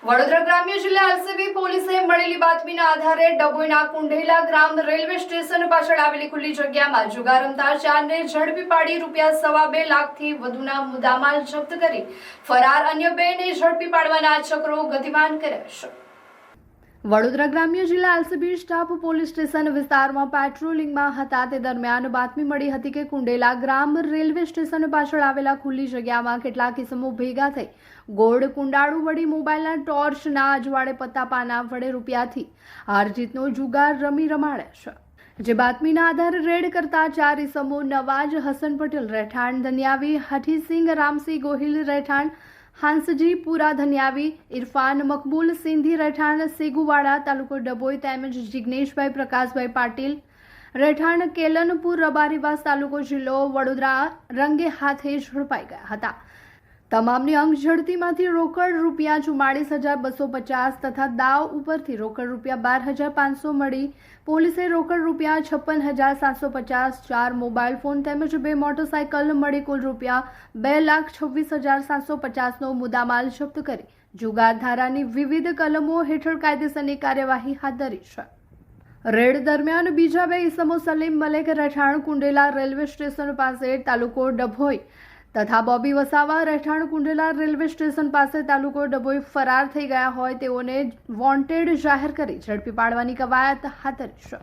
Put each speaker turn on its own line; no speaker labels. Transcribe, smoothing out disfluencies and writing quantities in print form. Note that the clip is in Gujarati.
વડોદરા ગ્રામ્ય જિલ્લા એલસીબી પોલીસે મળેલી બાતમીના આધારે ડભોઈના કુંઢેલા ગ્રામ રેલવે સ્ટેશન પાછળ આવેલી ખુલ્લી જગ્યામાં જુગાર રમતા ચારને ઝડપી પાડી ₹2.25 લાખથી વધુના મુદ્દામાલ જપ્ત કરી ફરાર અન્ય બેને ઝડપી પાડવાના ચક્રો ગતિમાન કર્યા છે। વડોદરા ગ્રામ્ય જિલ્લા એલસીબી સ્ટાફ પોલીસ સ્ટેશન વિસ્તારમાં પેટ્રોલિંગમાં હતા તે દરમિયાન બાતમી મળી હતી કે કુંઢેલા ગ્રામ રેલવે સ્ટેશન પાછળ આવેલા ખુલ્લી જગ્યામાં કેટલાક ઇસમો ભેગા થઈ ગોળ કુંડાળુ વડી મોબાઈલના ટોર્ચના અજવાળે પત્તા પાના વડે રૂપિયાથી હારજીતનો જુગાર રમાડ્યા છે। જે બાતમીના આધારે રેડ કરતા 4 ઇસમો નવાજ હસન પટેલ રહેઠાણ ધન્યાવી, હઠીસિંહ રામસિંહ ગોહિલ રહેઠાણ હાંસજી પુરા ધન્યાવી, ઇરફાન મકબૂલ સિંધી રહેઠાણ સેગુવાડા તાલુકો ડભોઈ તેમજ જિગ્નેશભાઈ પ્રકાશભાઈ પાટીલ રહેઠાણ કેલનપુર રબારીવાસ તાલુકો જિલ્લો વડોદરા રંગે હાથે ઝડપાઈ ગયા હતા। તમામની અંક ઝડતીમાંથી રોકડ ₹44,250 તથા દાવ ઉપરથી રોકડ ₹12,500 મળી પોલીસે રોકડ ₹56,750, 4 મોબાઈલ ફોન તેમજ 2 મોટરસાયકલ મળી કુલ ₹2,26,750નો મુદ્દામાલ જપ્ત કરી જુગાર ધારાની વિવિધ કલમો હેઠળ કાયદેસરની કાર્યવાહી હાથ ધરી છે। રેડ દરમિયાન બીજા 2 ઇસમો સલીમ મલેક રહેઠાણ કુંઢેલા રેલવે સ્ટેશન પાસે તાલુકો ડભોઈ તથા બોબી વસાવા રહેઠાણ કુંઢેલા રેલવે સ્ટેશન પાસે તાલુકો ડભોઈ ફરાર થઈ ગયા હોય તેઓને વોન્ટેડ જાહેર કરી ઝડપી પાડવાની કવાયત હાથ ધરી છે।